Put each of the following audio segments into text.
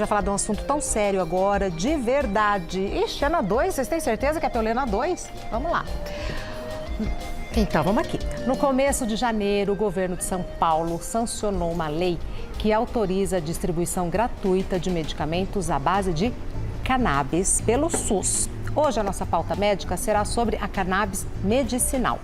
Já falar de um assunto tão sério agora, de verdade. Ixi, é na 2? Vocês têm certeza que é pra eu ler na 2? Vamos lá. Então, vamos aqui. No começo de janeiro, o governo de São Paulo sancionou uma lei que autoriza a distribuição gratuita de medicamentos à base de cannabis pelo SUS. Hoje, a nossa pauta médica será sobre a cannabis medicinal.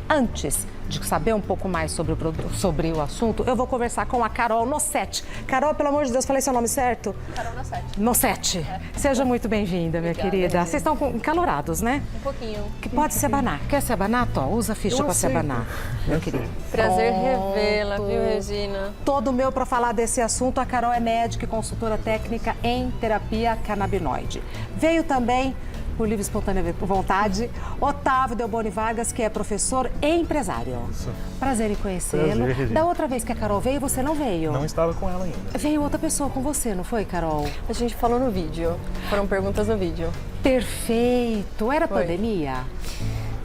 Antes de saber um pouco mais sobre o assunto, eu vou conversar com a Carol Nossetti. Carol, pelo amor de Deus, falei seu nome certo? Carol Nossetti. Nossetti. É. Seja muito bem-vinda, minha querida. Vocês estão encalorados, né? Um pouquinho. Que pode se abanar. Quer se abanar, Tó? Usa a ficha para se abanar, meu querido. Prazer revê-la, viu, Regina? Todo meu para falar desse assunto. A Carol é médica e consultora técnica em terapia canabinoide. Veio também, por livre e espontânea vontade, Otávio Delboni Vargas, que é professor e empresário. Isso. Prazer em conhecê-lo. Da outra vez que a Carol veio, você não veio? Não estava com ela ainda. Veio outra pessoa com você, não foi, Carol? A gente falou no vídeo. Foram perguntas no vídeo. Perfeito. Era pandemia?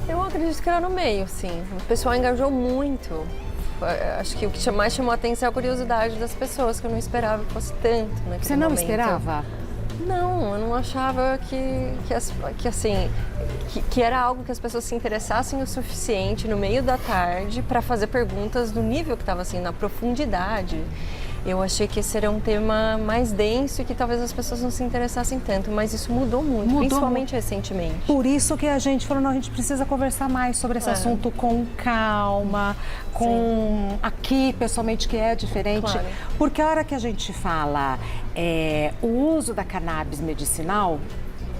Eu acredito que era no meio, sim. O pessoal engajou muito. Acho que o que mais chamou a atenção é a curiosidade das pessoas, que eu não esperava que fosse tanto naquele Você não momento. esperava? Não, eu não achava que era algo que as pessoas se interessassem o suficiente no meio da tarde para fazer perguntas do nível que estava assim, na profundidade. Eu achei que esse era um tema mais denso e que talvez as pessoas não se interessassem tanto, mas isso mudou muito, principalmente recentemente. Por isso que a gente falou, não, a gente precisa conversar mais sobre esse assunto com calma, aqui, pessoalmente, que é diferente. Claro. Porque a hora que a gente fala o uso da cannabis medicinal,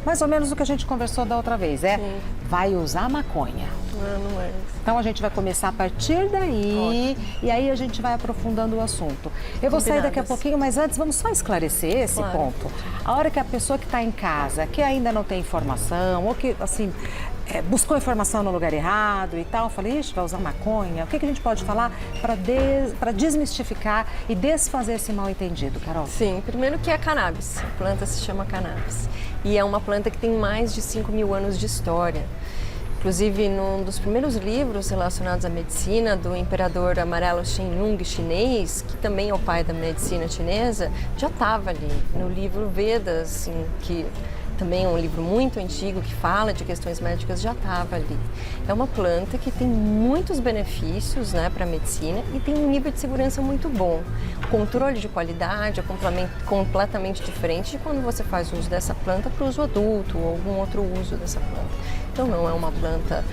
mais ou menos o que a gente conversou da outra vez, vai usar maconha. Não é. Então a gente vai começar a partir daí. Ótimo. E aí a gente vai aprofundando o assunto. Eu vou sair daqui a pouquinho, mas antes vamos só esclarecer esse ponto. A hora que a pessoa que está em casa, que ainda não tem informação, ou que assim buscou informação no lugar errado e tal, falei, ixi, vai usar maconha. O que a gente pode falar para desmistificar e desfazer esse mal-entendido, Carol? Sim, primeiro que é cannabis. A planta se chama cannabis. E é uma planta que tem mais de 5.000 anos de história. Inclusive, num dos primeiros livros relacionados à medicina, do imperador Amarelo Shengyung chinês, que também é o pai da medicina chinesa, já estava ali. No livro Vedas, assim, que também é um livro muito antigo, que fala de questões médicas, já estava ali. É uma planta que tem muitos benefícios, né, para a medicina e tem um nível de segurança muito bom. O controle de qualidade é completamente diferente de quando você faz uso dessa planta para uso adulto ou algum outro uso dessa planta. Então não é uma planta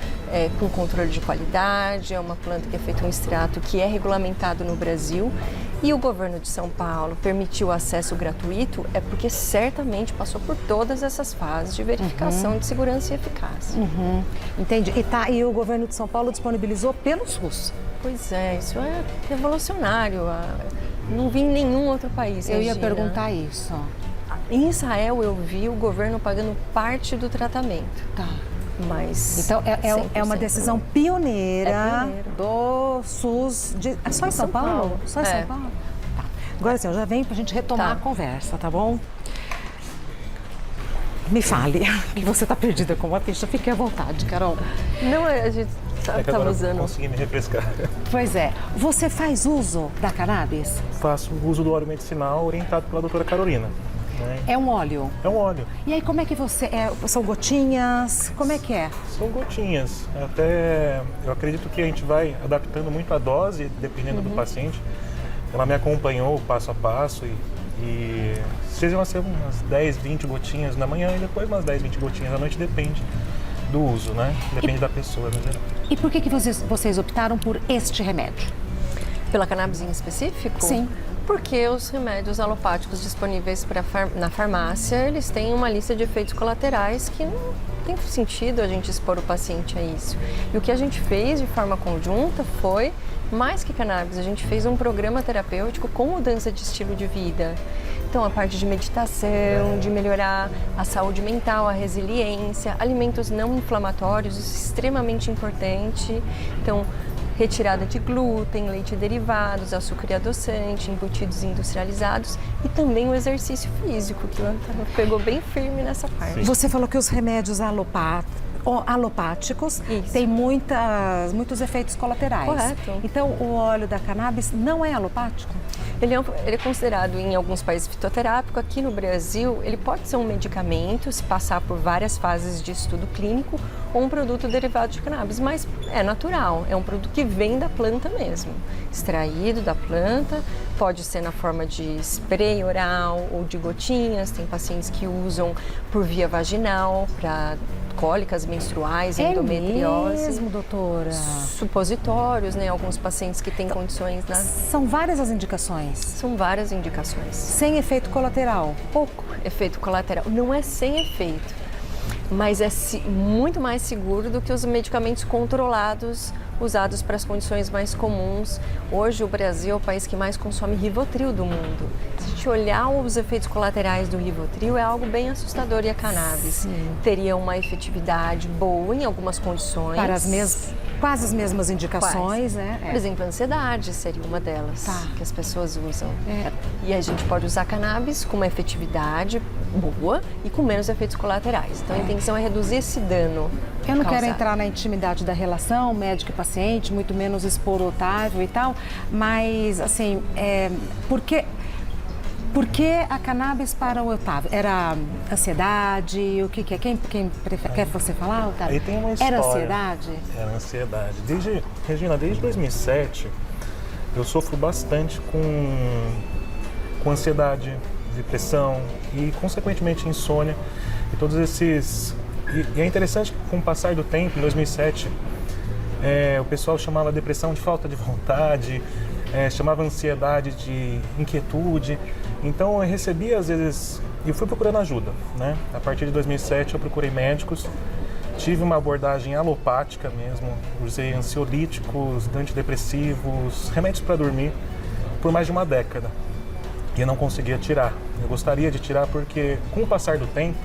com controle de qualidade, é uma planta que é feita um extrato que é regulamentado no Brasil e o governo de São Paulo permitiu acesso gratuito porque certamente passou por todas essas fases de verificação de segurança e eficácia. Entendi. E o governo de São Paulo disponibilizou pelo SUS. Pois é, isso é revolucionário. Não vi em nenhum outro país. Eu ia perguntar isso. Em Israel eu vi o governo pagando parte do tratamento. Tá. Mas então é uma decisão pioneira do SUS. Só em São Paulo? Só em São Paulo? Tá. Agora sim, eu já venho pra gente retomar a conversa, tá bom? Me fale, que você tá perdida com uma ficha. Fique à vontade, Carol. Não, a gente tá usando. Consegui me refrescar. Pois é. Você faz uso da cannabis? Faço uso do óleo medicinal orientado pela doutora Carolina. É um óleo? É um óleo. E aí, como é que você... são gotinhas? Como é que é? São gotinhas. Eu acredito que a gente vai adaptando muito a dose, dependendo do paciente. Ela me acompanhou passo a passo e seja umas 10, 20 gotinhas na manhã e depois umas 10, 20 gotinhas à noite, depende do uso, né? Depende da pessoa, no geral. E por que vocês optaram por este remédio? Pela cannabis em específico? Sim. Porque os remédios alopáticos disponíveis na farmácia, eles têm uma lista de efeitos colaterais que não tem sentido a gente expor o paciente a isso. E o que a gente fez de forma conjunta foi, mais que cannabis, a gente fez um programa terapêutico com mudança de estilo de vida. Então, a parte de meditação, de melhorar a saúde mental, a resiliência, alimentos não inflamatórios, isso é extremamente importante. Então, retirada de glúten, leite derivados, açúcar e adoçante, embutidos industrializados e também o exercício físico, que o Antônio pegou bem firme nessa parte. Você falou que os remédios alopáticos, Isso. tem muitos efeitos colaterais. Correto. Então, o óleo da cannabis não é alopático? Ele é considerado em alguns países fitoterápico. Aqui no Brasil, ele pode ser um medicamento, se passar por várias fases de estudo clínico, ou um produto derivado de cannabis, mas é natural, é um produto que vem da planta mesmo, extraído da planta, pode ser na forma de spray oral ou de gotinhas, tem pacientes que usam por via vaginal para cólicas menstruais, endometriose. É mesmo, doutora? Supositórios, né? Alguns pacientes que têm condições... São várias as indicações? São várias indicações. Sem efeito colateral? Pouco efeito colateral. Não é sem efeito, mas é muito mais seguro do que os medicamentos controlados usados para as condições mais comuns. Hoje o Brasil é o país que mais consome Rivotril do mundo. Se a gente olhar os efeitos colaterais do Rivotril, é algo bem assustador, e a cannabis teria uma efetividade boa em algumas condições. Para quase as mesmas indicações, né? Por exemplo, a ansiedade seria uma delas que as pessoas usam. É. E a gente pode usar cannabis com uma efetividade boa e com menos efeitos colaterais. Então a intenção é reduzir esse dano. Eu não quero entrar na intimidade da relação médico e paciente, muito menos expor o Otávio e tal, mas assim, por que a cannabis para o Otávio? Era ansiedade? O que é? Quem quer você falar, Otávio? Aí tem uma história. Era ansiedade? Era ansiedade. Regina, desde 2007, eu sofro bastante com ansiedade, depressão e, consequentemente, insônia e todos esses... E é interessante que, com o passar do tempo, em 2007, o pessoal chamava a depressão de falta de vontade, chamava a ansiedade de inquietude. Então, eu recebia, às vezes... E fui procurando ajuda, né? A partir de 2007, eu procurei médicos, tive uma abordagem alopática mesmo, usei ansiolíticos, antidepressivos, remédios para dormir, por mais de uma década. E eu não conseguia tirar. Eu gostaria de tirar porque, com o passar do tempo,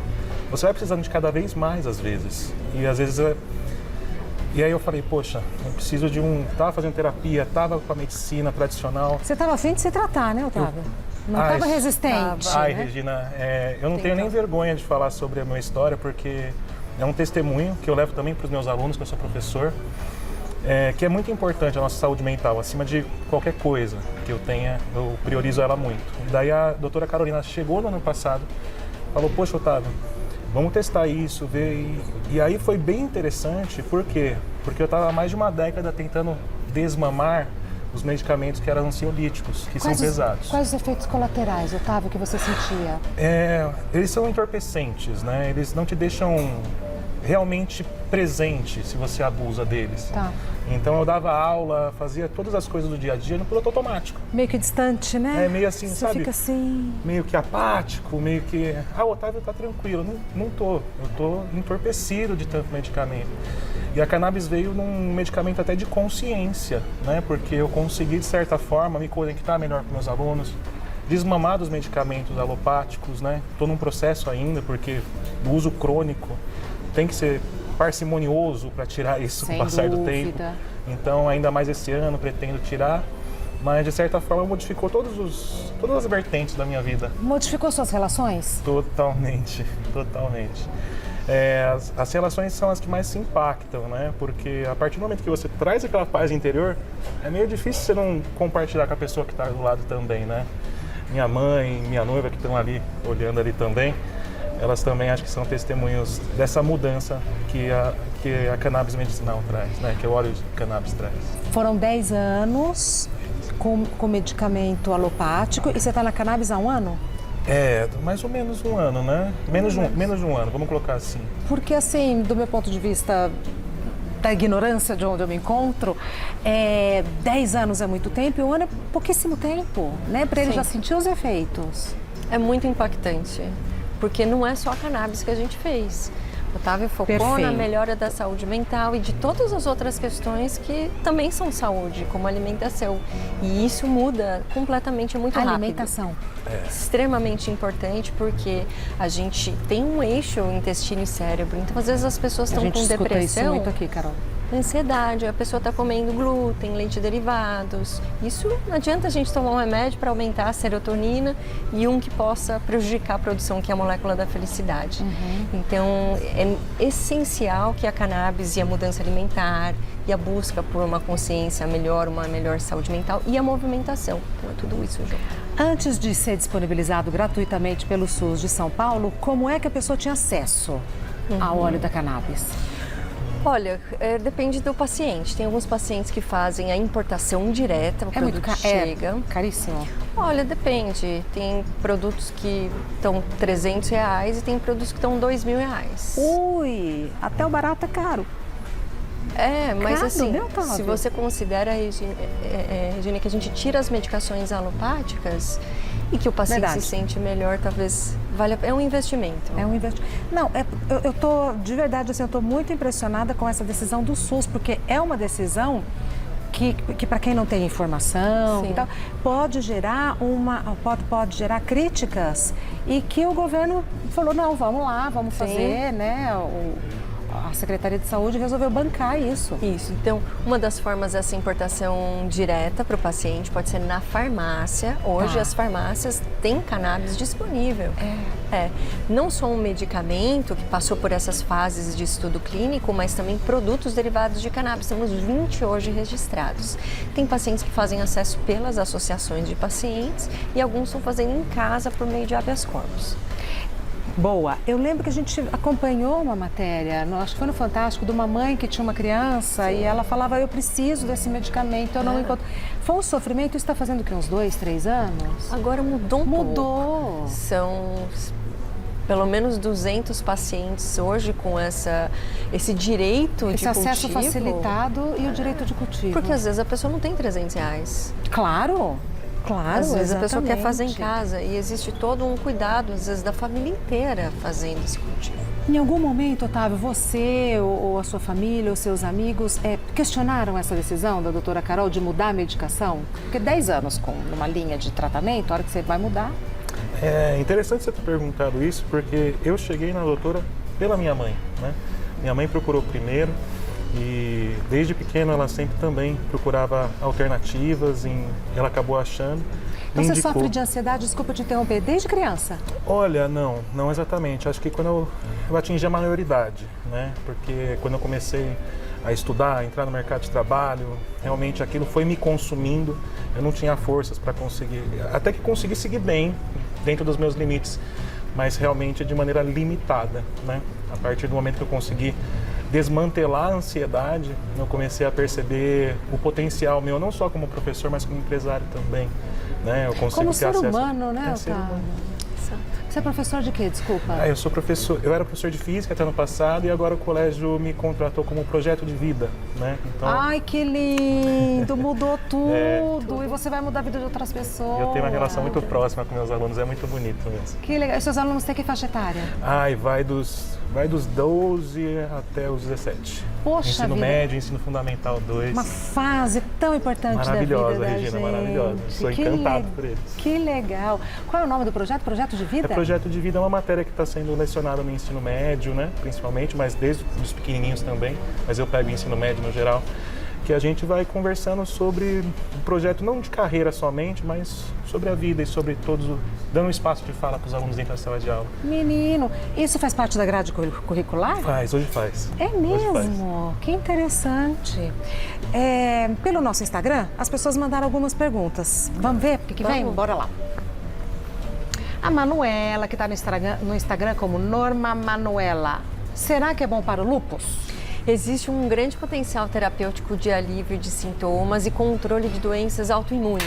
você vai precisando de cada vez mais, às vezes. E às vezes... E aí eu falei, poxa, eu preciso de Tava fazendo terapia, tava com a medicina tradicional. Você estava afim de se tratar, né, Otávio? Não estava resistente. Ai, né? Regina, eu não tenho nem vergonha de falar sobre a minha história, porque é um testemunho que eu levo também para os meus alunos, que eu sou professor, que é muito importante a nossa saúde mental. Acima de qualquer coisa que eu tenha, eu priorizo ela muito. Daí a doutora Carolina chegou no ano passado, falou, poxa, Otávio, vamos testar isso, ver. E aí foi bem interessante, por quê? Porque eu estava há mais de uma década tentando desmamar os medicamentos que eram ansiolíticos, que são pesados. Quais os efeitos colaterais, Otávio, que você sentia? Eles são entorpecentes, né? Eles não te deixam realmente presente se você abusa deles. Tá. Então eu dava aula, fazia todas as coisas do dia a dia no piloto automático. Meio que distante, né? Meio assim, você sabe? Fica assim... Meio que apático, meio que... o Otávio tá tranquilo. Não tô. Eu tô entorpecido de tanto medicamento. E a cannabis veio num medicamento até de consciência, né? Porque eu consegui, de certa forma, me conectar melhor com meus alunos, desmamar dos medicamentos alopáticos, né? Tô num processo ainda, porque o uso crônico tem que ser parcimonioso para tirar isso com o passar do tempo. Então, ainda mais esse ano, pretendo tirar. Mas, de certa forma, modificou todas as vertentes da minha vida. Modificou suas relações? Totalmente, totalmente. As relações são as que mais se impactam, né? Porque a partir do momento que você traz aquela paz interior, é meio difícil você não compartilhar com a pessoa que está do lado também, né? Minha mãe, minha noiva que estão ali, olhando ali também, elas também acho que são testemunhos dessa mudança que a cannabis medicinal traz, né? Que o óleo de cannabis traz. Foram 10 anos com medicamento alopático e você está na cannabis há um ano? Mais ou menos um ano, né? Menos de um ano, vamos colocar assim. Porque assim, do meu ponto de vista da ignorância de onde eu me encontro, 10 anos é muito tempo e um ano é pouquíssimo tempo, né? Para ele já sentir os efeitos. É muito impactante, porque não é só a cannabis que a gente fez. O Otávio focou na melhora da saúde mental e de todas as outras questões que também são saúde, como alimentação. E isso muda completamente, muito rápido. Alimentação. Extremamente importante, porque a gente tem um eixo intestino e cérebro. Então, às vezes as pessoas estão com depressão. Isso muito aqui, Carol. Ansiedade, a pessoa está comendo glúten, leite derivados. Isso não adianta a gente tomar um remédio para aumentar a serotonina e um que possa prejudicar a produção, que é a molécula da felicidade. Então, é essencial que a cannabis e a mudança alimentar e a busca por uma consciência melhor, uma melhor saúde mental e a movimentação. Então, é tudo isso junto. Antes de ser disponibilizado gratuitamente pelo SUS de São Paulo, como é que a pessoa tinha acesso ao óleo da cannabis? Olha, depende do paciente. Tem alguns pacientes que fazem a importação direta, o produto chega. É caríssimo? Olha, depende. Tem produtos que estão R$300 e tem produtos que estão R$2.000. Ui, até o barato é caro. Mas Caro, assim, né, Otávio? se você considera, Regina, que a gente tira as medicações alopáticas e que o paciente se sente melhor, talvez é um investimento. É um investimento. Não, eu tô, de verdade, assim, eu tô muito impressionada com essa decisão do SUS, porque é uma decisão que para quem não tem informação e tal, pode gerar pode gerar críticas e que o governo falou, não, vamos lá, vamos fazer, né? A Secretaria de Saúde resolveu bancar isso. Isso. Então, uma das formas dessa importação direta para o paciente pode ser na farmácia. Hoje, as farmácias têm cannabis disponível. Não só um medicamento que passou por essas fases de estudo clínico, mas também produtos derivados de cannabis. Temos 20 hoje registrados. Tem pacientes que fazem acesso pelas associações de pacientes e alguns estão fazendo em casa por meio de habeas corpus. Boa. Eu lembro que a gente acompanhou uma matéria, acho que foi no Fantástico, de uma mãe que tinha uma criança e ela falava, eu preciso desse medicamento, eu não encontro. Foi um sofrimento, isso está fazendo o quê? Uns 2, 3 anos? Agora mudou um pouco. Mudou. São pelo menos 200 pacientes hoje com esse direito de cultivo. Esse acesso facilitado e o direito de cultivo. Porque às vezes a pessoa não tem R$300. Claro. Claro, às vezes exatamente. A pessoa quer fazer em casa e existe todo um cuidado, às vezes, da família inteira fazendo esse cultivo. Em algum momento, Otávio, você ou a sua família ou seus amigos questionaram essa decisão da doutora Carol de mudar a medicação? Porque 10 anos com uma linha de tratamento, a hora que você vai mudar... É interessante você ter perguntado isso, porque eu cheguei na doutora pela minha mãe, né? Minha mãe procurou primeiro. E desde pequeno ela sempre também procurava alternativas e ela acabou achando. Então você sofre de ansiedade, desculpa te interromper, desde criança? Olha, não exatamente. Acho que quando eu atingi a maioridade, né? Porque quando eu comecei a estudar, a entrar no mercado de trabalho, realmente aquilo foi me consumindo. Eu não tinha forças para conseguir, até que consegui seguir bem dentro dos meus limites, mas realmente de maneira limitada, né? A partir do momento que eu consegui desmantelar a ansiedade, eu comecei a perceber o potencial meu, não só como professor, mas como empresário também, né? Eu consigo como ter ser acesso humano, né, Otávio? Você é professor de quê, desculpa? Eu era professor de física até ano passado e agora o colégio me contratou como projeto de vida, né? Então, ai, que lindo! Mudou tudo! E você vai mudar a vida de outras pessoas. Eu tenho uma relação muito próxima com meus alunos, é muito bonito mesmo. Que legal. E seus alunos têm que faixa etária? Vai dos 12 até os 17. Poxa ensino vida. médio, ensino fundamental 2. Uma fase tão importante da vida Maravilhosa, da Regina, gente. maravilhosa. Sou encantado por eles. Que legal. Qual é o nome do projeto? Projeto de vida? Projeto de vida é uma matéria que está sendo lecionada no ensino médio, né? Principalmente, mas desde os pequenininhos também. Mas eu pego o ensino médio no geral. Que a gente vai conversando sobre o projeto, não de carreira somente, mas sobre a vida e sobre todos, dando um espaço de fala para os alunos dentro da sala de aula. Menino, isso faz parte da grade curricular? Hoje faz. É mesmo? Que interessante. Pelo nosso Instagram, as pessoas mandaram algumas perguntas. Vamos ver o que vem? Bora lá. A Manuela, que está no Instagram como Norma Manuela. Será que é bom para o lúpus? Existe um grande potencial terapêutico de alívio de sintomas e controle de doenças autoimunes,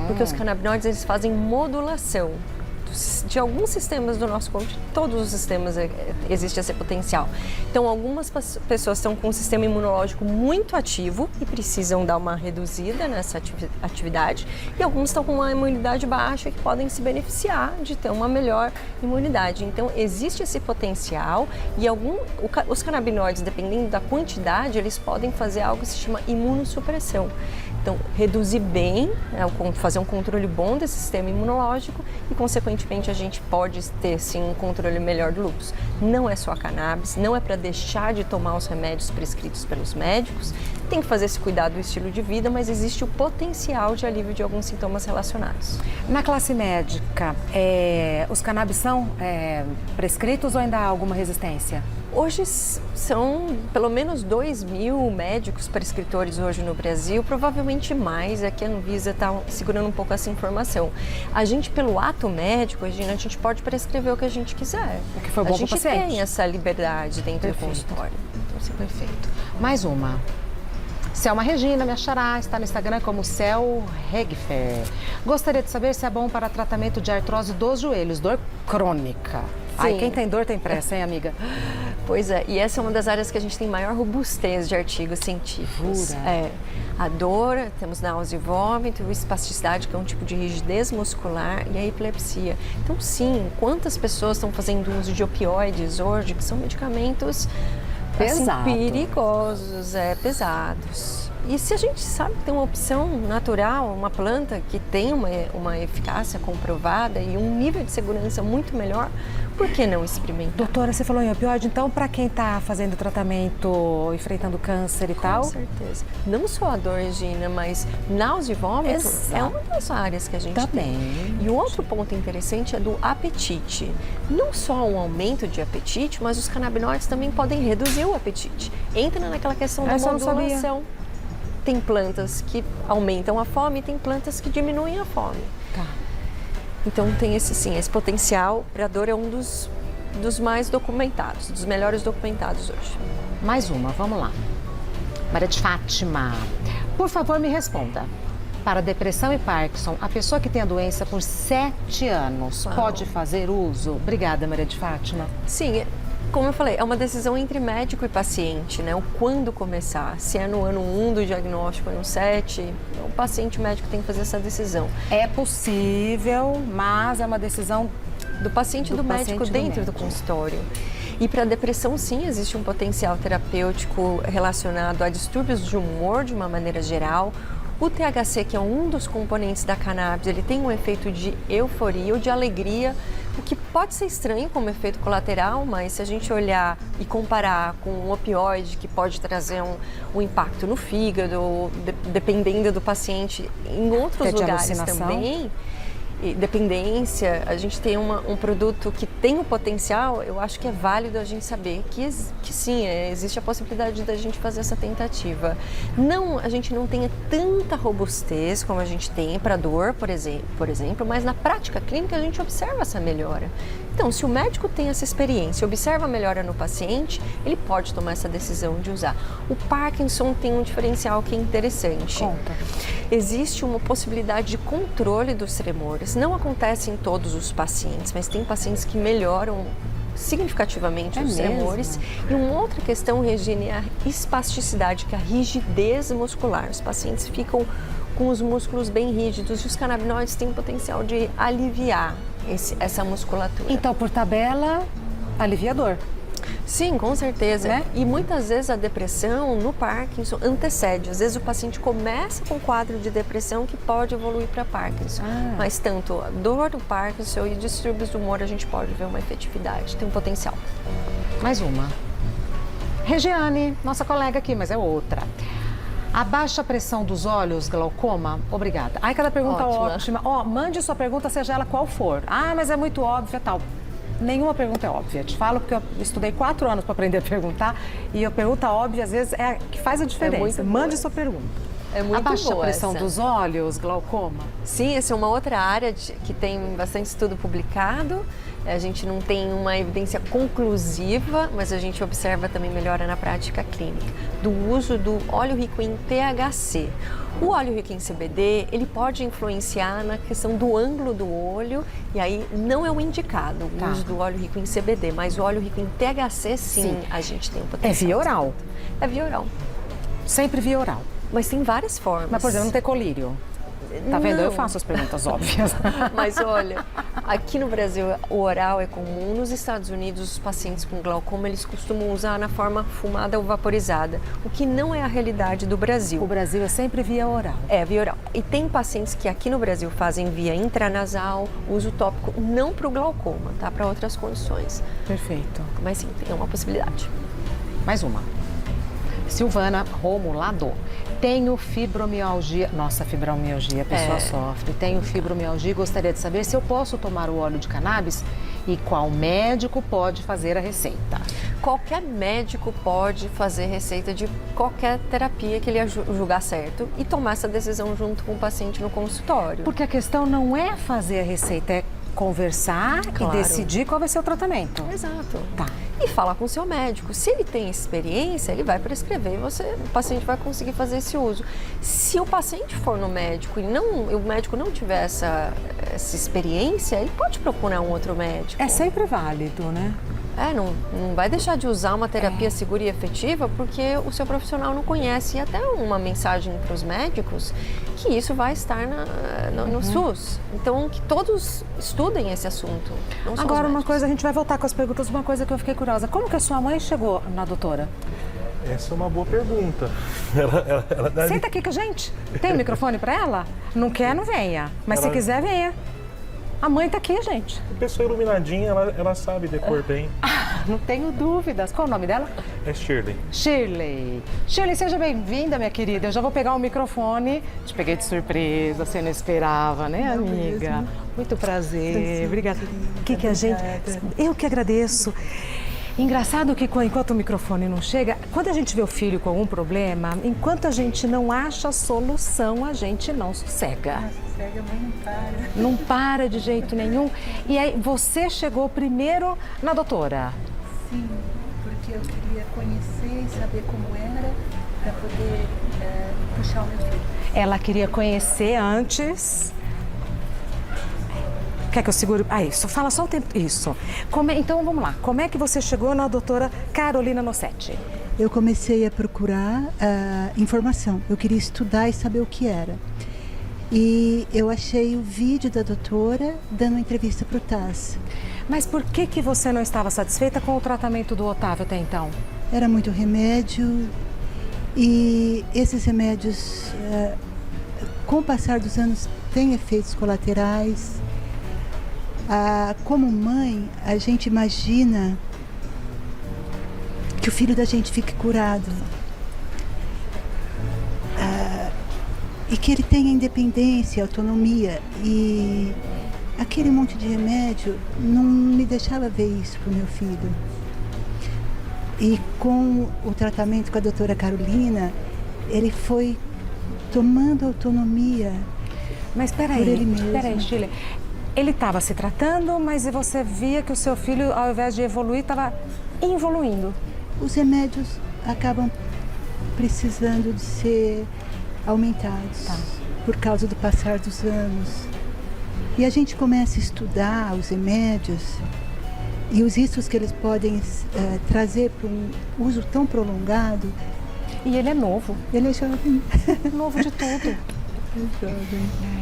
porque os canabinoides eles fazem modulação de alguns sistemas do nosso corpo, de todos os sistemas existe esse potencial. Então, algumas pessoas estão com um sistema imunológico muito ativo e precisam dar uma reduzida nessa atividade, e alguns estão com uma imunidade baixa que podem se beneficiar de ter uma melhor imunidade. Então, existe esse potencial e os canabinoides, dependendo da quantidade, eles podem fazer algo que se chama imunossupressão. Então, reduzir bem, fazer um controle bom desse sistema imunológico e, consequentemente, a gente pode ter, sim, um controle melhor do lúpus. Não é só a cannabis, não é para deixar de tomar os remédios prescritos pelos médicos, tem que fazer esse cuidado do estilo de vida, mas existe o potencial de alívio de alguns sintomas relacionados. Na classe médica, os cannabis são prescritos ou ainda há alguma resistência? Hoje são pelo menos 2.000 médicos prescritores hoje no Brasil, provavelmente mais, é que a Anvisa está segurando um pouco essa informação. A gente, pelo ato médico, Regina, a gente pode prescrever o que a gente quiser. O que for bom para o paciente. A gente tem essa liberdade dentro do consultório. Então, isso é perfeito. Mais uma. Selma Regina, minha xará, está no Instagram como Cel Regfer. Gostaria de saber se é bom para tratamento de artrose dos joelhos, dor crônica. Sim. Ai, quem tem dor tem pressa, hein, amiga? Pois é, e essa é uma das áreas que a gente tem maior robustez de artigos científicos. Jura? A dor, temos náusea e vômito, espasticidade, que é um tipo de rigidez muscular, e a epilepsia. Então, sim, quantas pessoas estão fazendo uso de opioides hoje, que são medicamentos assim, perigosos, pesados. E se a gente sabe que tem uma opção natural, uma planta que tem uma eficácia comprovada e um nível de segurança muito melhor, por que não experimentar? Doutora, você falou em opioide, então para quem está fazendo tratamento, enfrentando câncer e tal? Com certeza. Não só a dor, Regina, mas náusea e vômito é uma das áreas que a gente tem. E o outro ponto interessante é do apetite. Não só um aumento de apetite, mas os canabinoides também podem reduzir o apetite. Entra naquela questão da modulação. Tem plantas que aumentam a fome e tem plantas que diminuem a fome. Tá. Então tem esse potencial para a dor, é um dos mais documentados, dos melhores documentados hoje. Mais uma, vamos lá. Maria de Fátima, por favor me responda. Para depressão e Parkinson, a pessoa que tem a doença por 7 anos pode fazer uso? Obrigada, Maria de Fátima. Sim, como eu falei, é uma decisão entre médico e paciente, né? O quando começar, se é no ano 1 do diagnóstico, no 7, o paciente médico tem que fazer essa decisão. É possível, mas é uma decisão do paciente e do médico dentro do consultório. E para a depressão, sim, existe um potencial terapêutico relacionado a distúrbios de humor de uma maneira geral. O THC, que é um dos componentes da cannabis, ele tem um efeito de euforia ou de alegria, o que pode ser estranho como efeito colateral, mas se a gente olhar e comparar com um opioide que pode trazer um impacto no fígado, dependendo do paciente, em outros lugares também, e dependência, a gente tem um produto que tem o potencial, eu acho que é válido a gente saber que sim, existe a possibilidade da gente fazer essa tentativa. Não, a gente não tenha tanta robustez como a gente tem para dor, por exemplo, mas na prática clínica a gente observa essa melhora. Então, se o médico tem essa experiência, observa a melhora no paciente, ele pode tomar essa decisão de usar. O Parkinson tem um diferencial que é interessante. Conta. Existe uma possibilidade de controle dos tremores. Não acontece em todos os pacientes, mas tem pacientes que melhoram significativamente os tremores. E uma outra questão, Regina, é a espasticidade, que é a rigidez muscular. Os pacientes ficam com os músculos bem rígidos e os canabinoides têm o potencial de aliviar essa musculatura. Então, por tabela, aliviador. Sim, com certeza. Né? E muitas vezes a depressão no Parkinson antecede. Às vezes o paciente começa com um quadro de depressão que pode evoluir para Parkinson. Mas tanto a dor do Parkinson e distúrbios do humor a gente pode ver uma efetividade, tem um potencial. Mais uma. Regiane, nossa colega aqui, mas é outra. A baixa pressão dos olhos, glaucoma? Obrigada. Ai, cada pergunta ótima. Mande sua pergunta, seja ela qual for. Mas é muito óbvia, tal. Nenhuma pergunta é óbvia. Te falo porque eu estudei 4 anos para aprender a perguntar e a pergunta óbvia, às vezes, é a que faz a diferença. Mande sua pergunta. É muito a baixa pressão essa. dos olhos, glaucoma? Sim, essa é uma outra área que tem bastante estudo publicado. A gente não tem uma evidência conclusiva, mas a gente observa também melhora na prática clínica, do uso do óleo rico em THC. O óleo rico em CBD, ele pode influenciar na questão do ângulo do olho, e aí não é o indicado o uso do óleo rico em CBD, mas o óleo rico em THC, sim. A gente tem um potencial. É via oral? É via oral. Sempre via oral? Mas tem várias formas. Mas, por exemplo, não ter colírio? Tá vendo? Eu faço as perguntas óbvias. Mas olha, Aqui no Brasil, o oral é comum. Nos Estados Unidos, os pacientes com glaucoma, eles costumam usar na forma fumada ou vaporizada, o que não é a realidade do Brasil. O Brasil é sempre via oral. É, via oral. E tem pacientes que aqui no Brasil fazem via intranasal, uso tópico, não para o glaucoma, tá? Para outras condições. Perfeito. Mas sim, é uma possibilidade. Mais uma. Silvana Romulado. Tenho fibromialgia. Nossa, fibromialgia, a pessoa sofre. Tenho fibromialgia e gostaria de saber se eu posso tomar o óleo de cannabis e qual médico pode fazer a receita. Qualquer médico pode fazer receita de qualquer terapia que ele julgar certo e tomar essa decisão junto com o paciente no consultório. Porque a questão não é fazer a receita, é conversar e decidir qual vai ser o tratamento. Exato. Tá. E falar com o seu médico. Se ele tem experiência, ele vai prescrever e o paciente vai conseguir fazer esse uso. Se o paciente for no médico e o médico não tiver essa experiência, ele pode procurar um outro médico. É sempre válido, né? Não vai deixar de usar uma terapia segura e efetiva porque o seu profissional não conhece. E até uma mensagem para os médicos que isso vai estar no SUS. Então, que todos estudem esse assunto. Agora, uma coisa, a gente vai voltar com as perguntas, uma coisa que eu fiquei curiosa. Como que a sua mãe chegou na doutora? Essa é uma boa pergunta. Senta aqui com a gente. Tem o microfone para ela? Não quer, não venha. Mas se quiser, venha. A mãe tá aqui, gente. A pessoa iluminadinha, ela sabe decor bem. Não tenho dúvidas. Qual o nome dela? É Shirley. Shirley. Shirley, seja bem-vinda, minha querida. Eu já vou pegar o microfone. Te peguei de surpresa, você não esperava, né, amiga? Mesmo. Muito prazer. Obrigada. Que a gente... Eu que agradeço. Engraçado que enquanto o microfone não chega, quando a gente vê o filho com algum problema, enquanto a gente não acha a solução, a gente não sossega. Sossega, mas não para. Não para de jeito nenhum. E aí, você chegou primeiro na doutora? Sim, porque eu queria conhecer e saber como era para poder puxar o meu filho. Ela queria conhecer antes... Quer que eu segure? Isso. Fala só o tempo. Isso. Então, vamos lá. Como é que você chegou na doutora Carolina Nossetti? Eu comecei a procurar informação. Eu queria estudar e saber o que era. E eu achei o vídeo da doutora dando entrevista para o TASS. Mas por que você não estava satisfeita com o tratamento do Otávio até então? Era muito remédio e esses remédios, com o passar dos anos, têm efeitos colaterais. Como mãe, a gente imagina que o filho da gente fique curado e que ele tenha independência, autonomia. E aquele monte de remédio não me deixava ver isso para o meu filho. E com o tratamento com a doutora Carolina, ele foi tomando autonomia. Mas por ele mesmo. Peraí, Shirley. Ele estava se tratando, mas você via que o seu filho, ao invés de evoluir, estava involuindo. Os remédios acabam precisando de ser aumentados por causa do passar dos anos. E a gente começa a estudar os remédios e os riscos que eles podem trazer para um uso tão prolongado. E ele é novo. Ele é jovem. Novo de tudo. É jovem.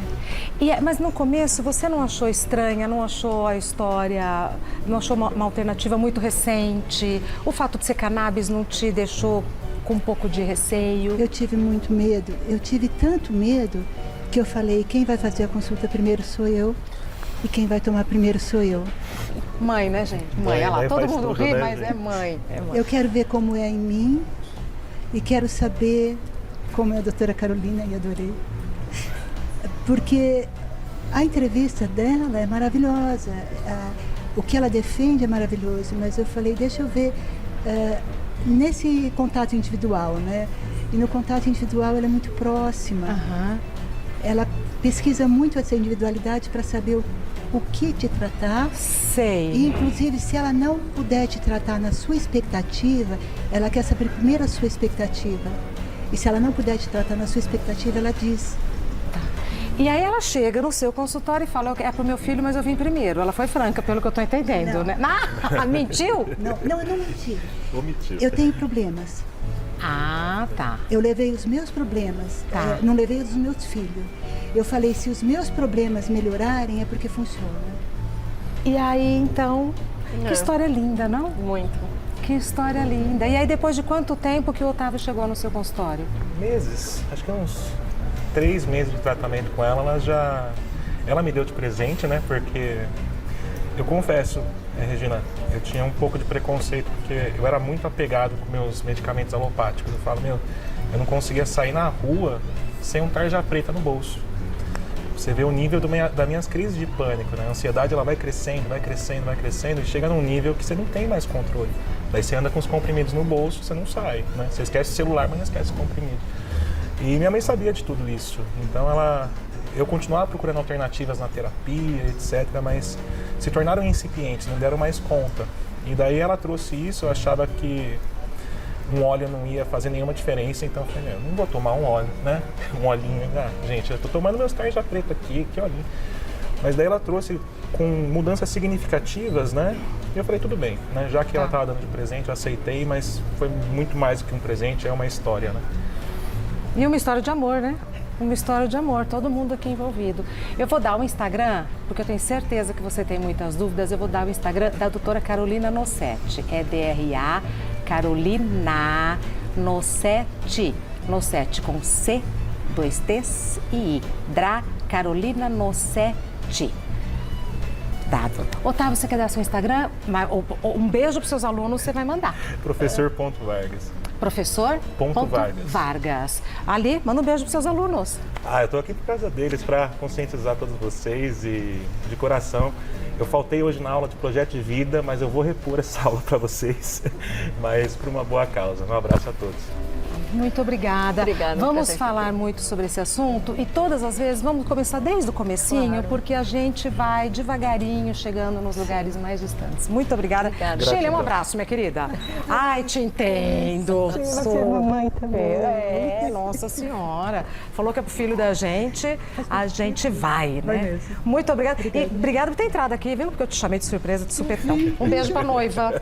Mas no começo você não achou estranha, não achou a história, não achou uma alternativa muito recente? O fato de ser cannabis não te deixou com um pouco de receio? Eu tive muito medo. Eu tive tanto medo que eu falei, quem vai fazer a consulta primeiro sou eu e quem vai tomar primeiro sou eu. Mãe, né, gente? Mãe, olha lá, todo mundo ri, mas é mãe. Eu quero ver como é em mim e quero saber como é a doutora Carolina e adorei. Porque a entrevista dela é maravilhosa, o que ela defende é maravilhoso, mas eu falei, deixa eu ver nesse contato individual, né? E no contato individual ela é muito próxima. Uhum. Ela pesquisa muito essa individualidade para saber o que te tratar. Sei. E, inclusive, se ela não puder te tratar na sua expectativa, ela quer saber primeiro a sua expectativa. E se ela não puder te tratar na sua expectativa, ela diz. E aí ela chega no seu consultório e fala, é pro meu filho, mas eu vim primeiro. Ela foi franca, pelo que eu tô entendendo, não. Né? Mentiu? Não, eu não menti. Omitiu. Eu tenho problemas. Ah, tá. Eu levei os meus problemas, Tá. Não levei os dos meus filhos. Eu falei, se os meus problemas melhorarem, é porque funciona. E aí, então, que história linda, não? Muito. Que história linda. E aí, depois de quanto tempo que o Otávio chegou no seu consultório? Meses, acho que uns 3 meses de tratamento com ela, ela me deu de presente, né? Porque eu confesso, Regina, eu tinha um pouco de preconceito, porque eu era muito apegado com meus medicamentos alopáticos. Eu falo, eu não conseguia sair na rua sem um tarja preta no bolso. Você vê o nível das minhas crises de pânico, né? A ansiedade, ela vai crescendo, vai crescendo, vai crescendo e chega num nível que você não tem mais controle. Daí você anda com os comprimidos no bolso, você não sai, né? Você esquece o celular, mas não esquece o comprimido. E minha mãe sabia de tudo isso, então eu continuava procurando alternativas na terapia, etc., mas se tornaram incipientes, não deram mais conta. E daí ela trouxe isso, eu achava que um óleo não ia fazer nenhuma diferença, então eu falei, não vou tomar um óleo, né? Um olhinho, gente, eu tô tomando meus tarja preta aqui, que olhinho. Mas daí ela trouxe com mudanças significativas, né? E eu falei, tudo bem, né? Já que ela estava dando de presente, eu aceitei, mas foi muito mais do que um presente, é uma história, né? E uma história de amor, né? Uma história de amor, todo mundo aqui envolvido. Eu vou dar o Instagram, porque eu tenho certeza que você tem muitas dúvidas, eu vou dar o Instagram da doutora Carolina Nossetti. É DRA Carolina Nossetti. Nossetti com C, 2 T's e I. Dra Carolina Nossetti. Dado. Otávio, você quer dar seu Instagram? Um beijo para os seus alunos, você vai mandar. Professor.Vargas. Professor? Vargas. Ali, manda um beijo para os seus alunos. Eu tô aqui por causa deles, para conscientizar todos vocês e de coração. Eu faltei hoje na aula de projeto de vida, mas eu vou repor essa aula para vocês, mas por uma boa causa. Um abraço a todos. Muito obrigada. Obrigada. Vamos falar muito sobre esse assunto e todas as vezes vamos começar desde o comecinho, claro, porque a gente vai devagarinho chegando nos lugares mais distantes. Muito obrigada. Sheila, um abraço, minha querida. Ai, te entendo. Você é mamãe também. Nossa Senhora. Falou que é pro filho da gente, a gente vai, né? Muito obrigada. E obrigada por ter entrado aqui, viu? Porque eu te chamei de surpresa, de supetão. Um beijo pra noiva.